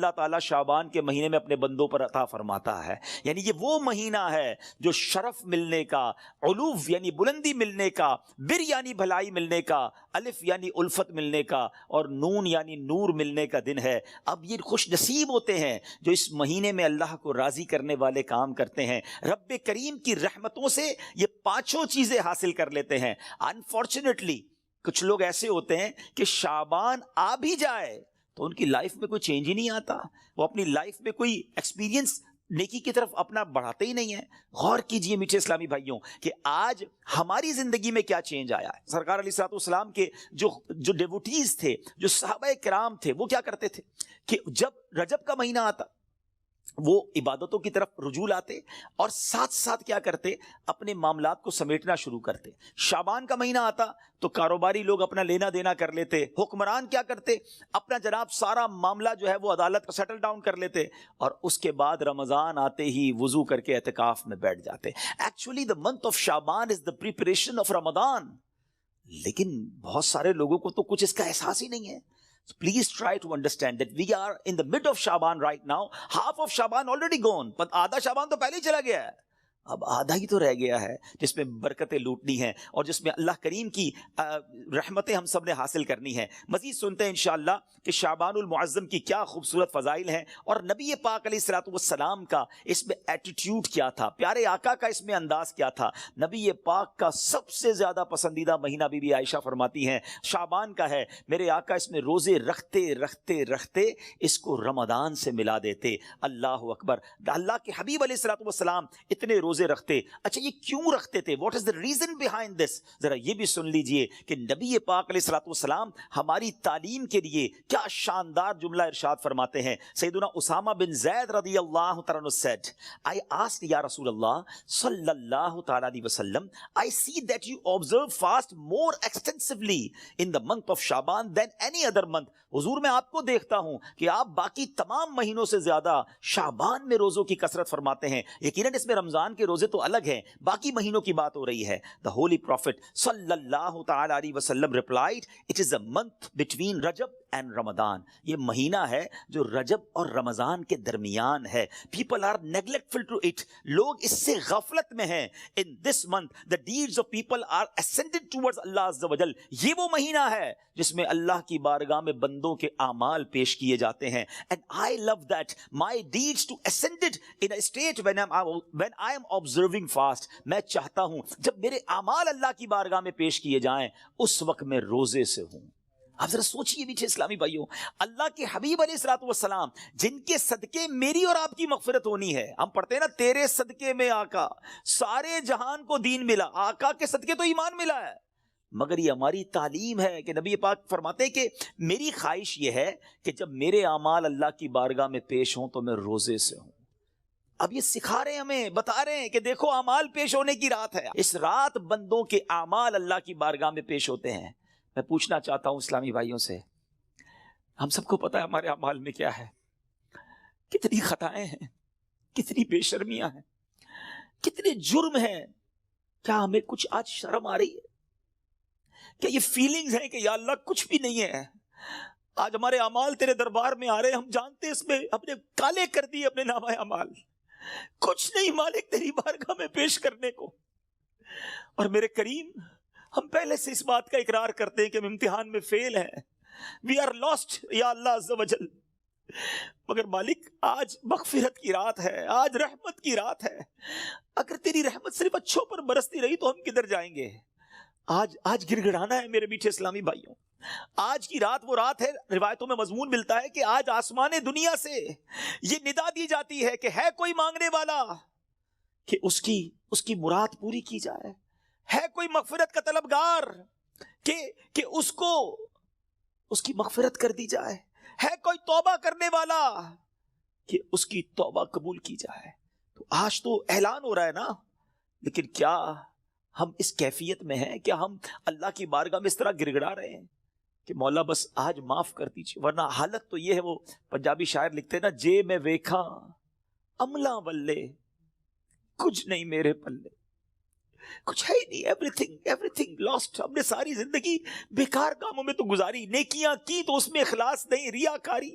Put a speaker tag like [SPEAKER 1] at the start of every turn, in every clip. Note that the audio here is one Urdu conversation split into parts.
[SPEAKER 1] اللہ تعالیٰ شعبان کے مہینے میں اپنے بندوں پر عطا فرماتا ہے. یعنی یہ وہ مہینہ ہے جو شرف ملنے کا، علوف یعنی بلندی ملنے کا، بر یعنی بھلائی ملنے کا، الف یعنی الفت ملنے کا، اور نون یعنی نور ملنے کا دن ہے. اب یہ خوش نصیب ہوتے ہیں جو اس مہینے میں اللہ کو راضی کرنے والے کام کرتے ہیں. رب کریم کی رحمتوں سے یہ پانچوں چیزیں حاصل کر لیتے ہیں. انفارچونیٹلی کچھ لوگ ایسے ہوتے ہیں کہ شعبان آ بھی جائے تو ان کی لائف میں کوئی چینج ہی نہیں آتا، وہ اپنی لائف میں کوئی ایکسپیرینس نیکی کی طرف اپنا بڑھاتے ہی نہیں ہیں. غور کیجئے میٹھے اسلامی بھائیوں کہ آج ہماری زندگی میں کیا چینج آیا ہے. سرکار علیہ الصلوۃ والسلام کے جو ڈیوٹیز تھے، جو صحابہ کرام تھے، وہ کیا کرتے تھے کہ جب رجب کا مہینہ آتا وہ عبادتوں کی طرف رجوع لاتے اور ساتھ ساتھ کیا کرتے، اپنے معاملات کو سمیٹنا شروع کرتے. شعبان کا مہینہ آتا تو کاروباری لوگ اپنا لینا دینا کر لیتے، حکمران کیا کرتے، اپنا جناب سارا معاملہ جو ہے وہ عدالت کا سیٹل ڈاؤن کر لیتے، اور اس کے بعد رمضان آتے ہی وضو کر کے اعتکاف میں بیٹھ جاتے. Actually the month of Shaban is the preparation of رمضان. لیکن بہت سارے لوگوں کو تو کچھ اس کا احساس ہی نہیں ہے. So please try to understand that we are in the mid of Shaban right now. Half of Shaban already gone. But آدھا شعبان تو پہلے ہی چلا گیا ہے. اب آدھا ہی تو رہ گیا ہے جس میں برکتیں لوٹنی ہیں اور جس میں اللہ کریم کی رحمتیں ہم سب نے حاصل کرنی ہیں. مزید سنتے ہیں انشاءاللہ کہ شعبان المعظم کی کیا خوبصورت فضائل ہیں اور نبی پاک علیہ الصلوۃ والسلام کا اس میں ایٹیٹیوڈ کیا تھا، پیارے آقا کا اس میں انداز کیا تھا. نبی پاک کا سب سے زیادہ پسندیدہ مہینہ بی بی عائشہ فرماتی ہیں شعبان کا ہے. میرے آقا اس میں روزے رکھتے رکھتے رکھتے اس کو رمضان سے ملا دیتے. اللہ اکبر. اللہ کے حبیب علیہ الصلوۃ والسلام اتنے روزے رکھتے. اچھا یہ کیوں رکھتے تھے؟ What is the reason behind this? ذرا یہ بھی سن لیجئے کہ نبی پاک علیہ الصلوۃ والسلام ہماری تعلیم کے لیے کیا شاندار جملہ ارشاد فرماتے ہیں. سیدنا اسامہ بن زید رضی اللہ تعالیٰ عنہ said, I asked یا رسول اللہ صلی اللہ تعالیٰ علیہ وسلم, I see that you observe fast more extensively in the month of Shaban than any other month. حضور میں آپ کو دیکھتا ہوں کہ آپ باقی تمام مہینوں سے زیادہ شعبان میں روزوں کی کثرت فرماتے ہیں. یقیناً اس میں رمضان کے روزے تو الگ ہیں، باقی مہینوں کی بات ہو رہی ہے. The Holy Prophet صلی اللہ تعالی علیہ وسلم replied, it is a month between Rajab and Ramadan. یہ مہینہ ہے جو رجب اور رمضان کے درمیان ہے. People are neglectful to it. لوگ اس سے غفلت میں ہیں. In this month the deeds of people are ascended towards Allah Azza wa Jal. یہ وہ مہینہ ہے جس میں اللہ کی بارگاہ میں بندوں کے اعمال پیش کیے جاتے ہیں. And I love that my deeds to ascended in a state when I am observing fast. میں چاہتا ہوں جب میرے اعمال اللہ کی بارگاہ میں پیش کیے جائیں اس وقت میں روزے سے ہوں. آپ ذرا سوچئے میٹھے اسلامی بھائیوں، اللہ کے حبیب علیہ الصلوۃ والسلام جن کے صدقے میری اور آپ کی مغفرت ہونی ہے. ہم پڑھتے ہیں نا تیرے صدقے میں آقا سارے جہان کو دین ملا. آقا کے صدقے تو ایمان ملا ہے، مگر یہ ہماری تعلیم ہے کہ نبی پاک فرماتے ہیں کہ میری خواہش یہ ہے کہ جب میرے اعمال اللہ کی بارگاہ میں پیش ہوں تو میں روزے سے ہوں. اب یہ سکھا رہے ہیں ہمیں، بتا رہے ہیں کہ دیکھو اعمال پیش ہونے کی رات ہے. اس رات بندوں کے اعمال اللہ کی بارگاہ میں پیش ہوتے ہیں. میں پوچھنا چاہتا ہوں اسلامی بھائیوں سے، ہم سب کو پتا ہے ہمارے اعمال میں کیا ہے، کتنی خطائیں ہیں، کتنی بے شرمیاں ہیں، کتنے جرم ہیں. کیا ہمیں کچھ آج شرم آ رہی ہے؟ کیا یہ فیلنگز ہیں کہ یا اللہ کچھ بھی نہیں ہے؟ آج ہمارے اعمال تیرے دربار میں آ رہے ہیں، ہم جانتے ہیں اس میں اپنے کالے کر دیے اپنے نامہ اعمال، کچھ نہیں مالک تیری بارگاہ میں پیش کرنے کو. اور میرے کریم ہم پہلے سے اس بات کا اقرار کرتے ہیں کہ ہم امتحان میں فیل ہیں. وی آر لاسٹ یا اللہ عز و جل. مگر مالک آج مغفرت کی رات ہے، آج رحمت کی رات ہے. اگر تیری رحمت صرف اچھوں پر برستی رہی تو ہم کدھر جائیں گے؟ آج گڑ گڑانا ہے میرے میٹھے اسلامی بھائیوں. آج کی رات وہ رات ہے، روایتوں میں مضمون ملتا ہے کہ آج آسمان دنیا سے یہ ندا دی جاتی ہے کہ ہے کوئی مانگنے والا کہ اس کی مراد پوری کی جائے. ہے کوئی مغفرت کا طلبگار کہ اس کو اس کی مغفرت کر دی جائے. ہے کوئی توبہ کرنے والا کہ اس کی توبہ قبول کی جائے. تو آج تو اعلان ہو رہا ہے نا، لیکن کیا ہم اس کیفیت میں ہیں؟ کیا ہم اللہ کی بارگاہ میں اس طرح گڑ گڑا رہے ہیں کہ مولا بس آج معاف کر دیجیے؟ ورنہ حالت تو یہ ہے، وہ پنجابی شاعر لکھتے ہیں نا، جے میں ویکھا عملہ ولے کچھ نہیں میرے پلے، کچھ ہے ہی نہیں، ایوری تھنگ لاسٹ. ہم نے ساری زندگی بیکار کاموں میں تو گزاری، نیکیاں کی تو اس میں اخلاص نہیں، ریاکاری.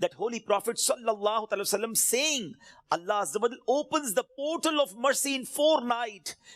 [SPEAKER 1] that holy prophet sallallahu alaihi wasallam saying, Allah azza wa jalla opens the portal of mercy in 4 nights.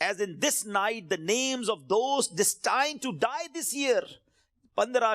[SPEAKER 1] as in this night the names of those destined to die this year, 15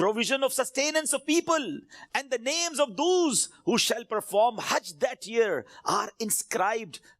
[SPEAKER 1] Provision of sustenance of people and the names of those who shall perform Hajj that year are inscribed.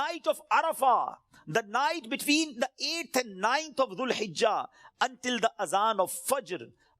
[SPEAKER 1] night of Arafah, the night between the 8th and 9th of Dhul Hijjah until the azan of Fajr,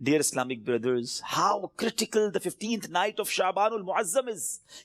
[SPEAKER 1] Dear Islamic brothers, how critical the 15th night of Shabanul Muazzam is.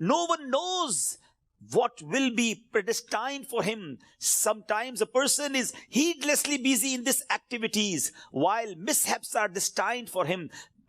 [SPEAKER 1] No one knows what will be predestined for him. Sometimes a person is heedlessly busy in these activities while mishaps are destined for him.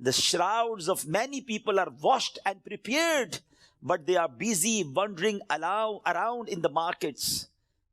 [SPEAKER 1] the shrouds of many people are washed and prepared, but they are busy wandering around in the markets.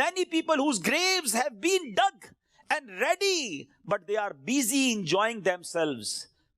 [SPEAKER 1] many people whose graves have been dug and ready but they are busy enjoying themselves.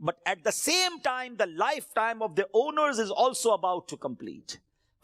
[SPEAKER 1] but at the same time the lifetime of the owners is also about to complete.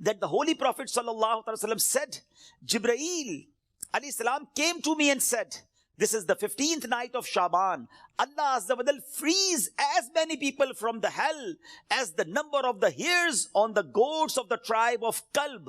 [SPEAKER 1] that the holy prophet sallallahu alaihi wasallam said, Jibreel alayhi salam came to me and said, This is the 15th night of Shaban. Allah Azza wa Jal frees as many people from the hell as the number of the hairs on the goats of the tribe of Kalb.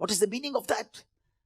[SPEAKER 1] What is the meaning of that?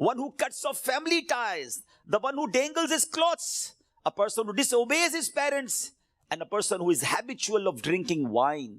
[SPEAKER 1] one who cuts off family ties, the one who dangles his clothes, a person who disobeys his parents, and a person who is habitual of drinking wine.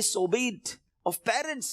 [SPEAKER 1] disobeyed of parents,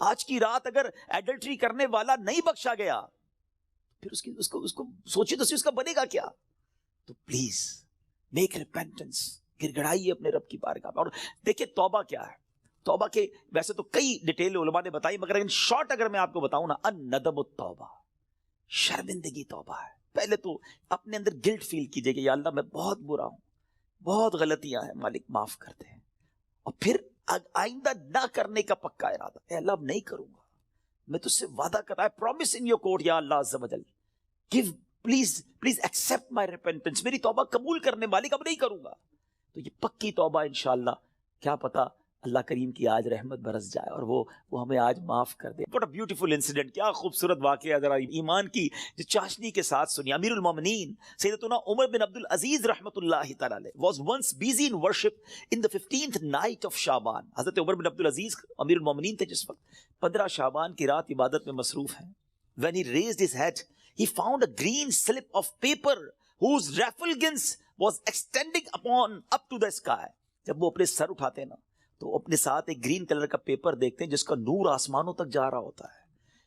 [SPEAKER 1] آج کی رات اگر ایڈلٹری کرنے والا نہیں بخشا گیا پھر اس کو سوچے تو اس کا بنے گا کیا؟ تو پلیز میک ریپینٹنس، گر گڑائیے اپنے رب کی بارگاہ میں. اور دیکھیں توبہ کیا ہے. توبہ کے ویسے تو کئی ڈیٹیل علماء نے بتائی، مگر ان شارٹ اگر میں آپ کو بتاؤں نا، الندم التوبہ، شرمندگی توبہ ہے. پہلے تو اپنے اندر گلٹ فیل کیجئے کہ یا اللہ میں بہت برا ہوں، بہت غلطیاں ہیں، مالک معاف کر دیں. اور پھر آئندہ نہ کرنے کا پکا ارادہ، اے اللہ اب نہیں کروں گا، میں تجھ سے وعدہ کرتا ہے، پرومس ان یور کورٹ یا اللہ عز و جل، give please accept my repentance, میری توبہ قبول کرنے، مالک اب نہیں کروں گا. تو یہ پکی توبہ انشاءاللہ، کیا پتا اللہ کریم کی آج رحمت برس جائے اور وہ ہمیں آج معاف کر دے. What a beautiful incident، کیا خوبصورت واقعہ، ذرا ایمان کی جو چاشنی کے ساتھ سنی. امیر المومنین سیدتنا عمر بن عبد العزیز رحمۃ اللہ تعالی علیہ was once busy in worship in the 15th night of شعبان. حضرت عمر بن عبد العزیز امیر المومنین تھے جس وقت 15 شعبان کی رات عبادت میں مصروف ہیں. When he raised his head he found a green slip of paper whose refulgence was extending up to the sky. جب وہ اپنے سر اٹھاتے ہیں نا تو اپنے ساتھ ایک گرین کلر کا پیپر دیکھتے ہیں جس کا نور آسمانوں تک جا رہا ہوتا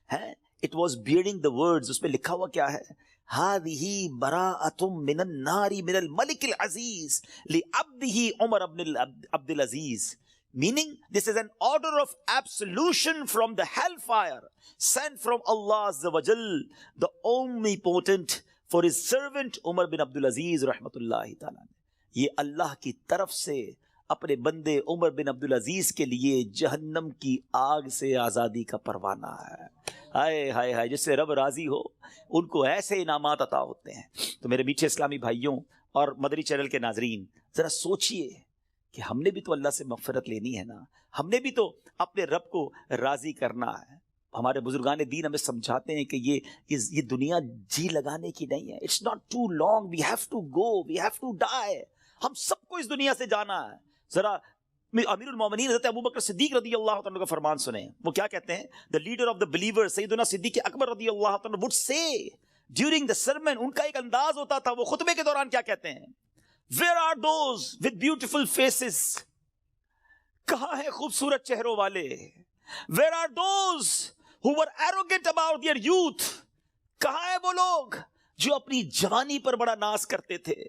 [SPEAKER 1] ہے. It was bearing the words، اس پہ لکھا ہوا کیا ہے؟ هذه براءة من النار من الملك العزيز لعبده عمر بن عبد العزيز. Meaning this is an order of absolution from the hellfire sent from Allah Azza wa Jal, the omnipotent, for his servant Umar bin Abdul Aziz rahmatullahi ta'ala. یہ اللہ کی طرف سے اپنے بندے عمر بن عبد العزیز کے لیے جہنم کی آگ سے آزادی کا پروانہ ہے. ہائے ہائے ہائے، جس سے رب راضی ہو ان کو ایسے انعامات عطا ہوتے ہیں. تو میرے میٹھے اسلامی بھائیوں اور مدری چینل کے ناظرین، ذرا سوچئے کہ ہم نے بھی تو اللہ سے مغفرت لینی ہے نا، ہم نے بھی تو اپنے رب کو راضی کرنا ہے. ہمارے بزرگان دین ہمیں سمجھاتے ہیں کہ یہ دنیا جی لگانے کی نہیں ہے. It's not too long, we have to go, we have to die. ہم سب کو اس دنیا سے جانا ہے. ذرا امیر المومنین حضرت ابوبکر صدیق رضی اللہ عنہ کا فرمان سنیں. وہ کیا کہتے ہیں؟ the leader of the believers سیدنا صدیق اکبر رضی اللہ عنہ would say during the sermon، ان کا ایک انداز ہوتا تھا، وہ خطبے کے دوران کیا کہتے ہیں؟ where are those with beautiful faces، کہاں ہیں خوبصورت چہروں والے؟ where are those who were arrogant about their youth، کہاں ہیں وہ لوگ جو اپنی جوانی پر بڑا ناز کرتے تھے؟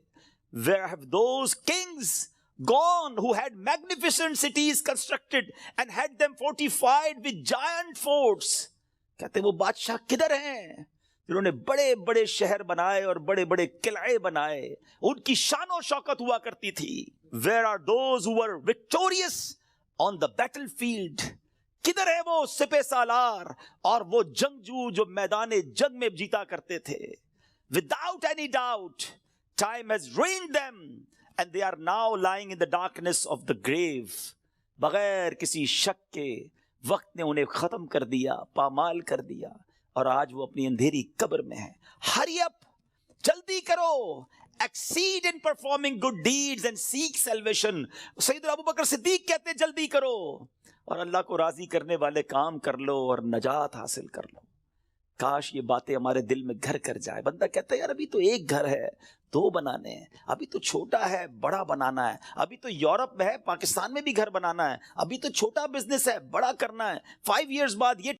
[SPEAKER 1] where have those kings gone who had magnificent cities constructed and had them fortified with giant forts؟ کہتے ہیں وہ بادشاہ کدھر ہیں جنہوں نے بڑے بڑے شہر بنائے اور بڑے بڑے قلعے بنائے، ان کی شان و شوکت ہوا کرتی تھی. where are those who were victorious on the battlefield، کدھر ہے وہ سپہ سالار اور وہ جنگجو جو میدان جنگ میں جیتا کرتے تھے؟ without any doubt time has ruined them and they are now lying in the darkness of the grave. بغیر کسی شک کے وقت نے انہیں ختم کر دیا، پامال کر دیا، اور آج وہ اپنی اندھیری قبر میں ہیں. hurry up، جلدی کرو، exceed in performing good deeds and seek salvation. سیدنا ابوبکر صدیق کہتے ہیں جلدی کرو اور اللہ کو راضی کرنے والے کام کر لو اور نجات حاصل کر لو. کاش یہ باتیں ہمارے دل میں گھر کر جائے. بندہ کہتا ہے یار ابھی تو ایک گھر ہے، 2 بنانے ہیں، ابھی تو چھوٹا ہے بڑا بنانا ہے، ابھی تو یورپ میں ہے، پاکستان میں بھی گھر بنانا ہے، ابھی تو چھوٹا بزنس ہے بڑا کرنا ہے، 5 ایئرز بعد یہ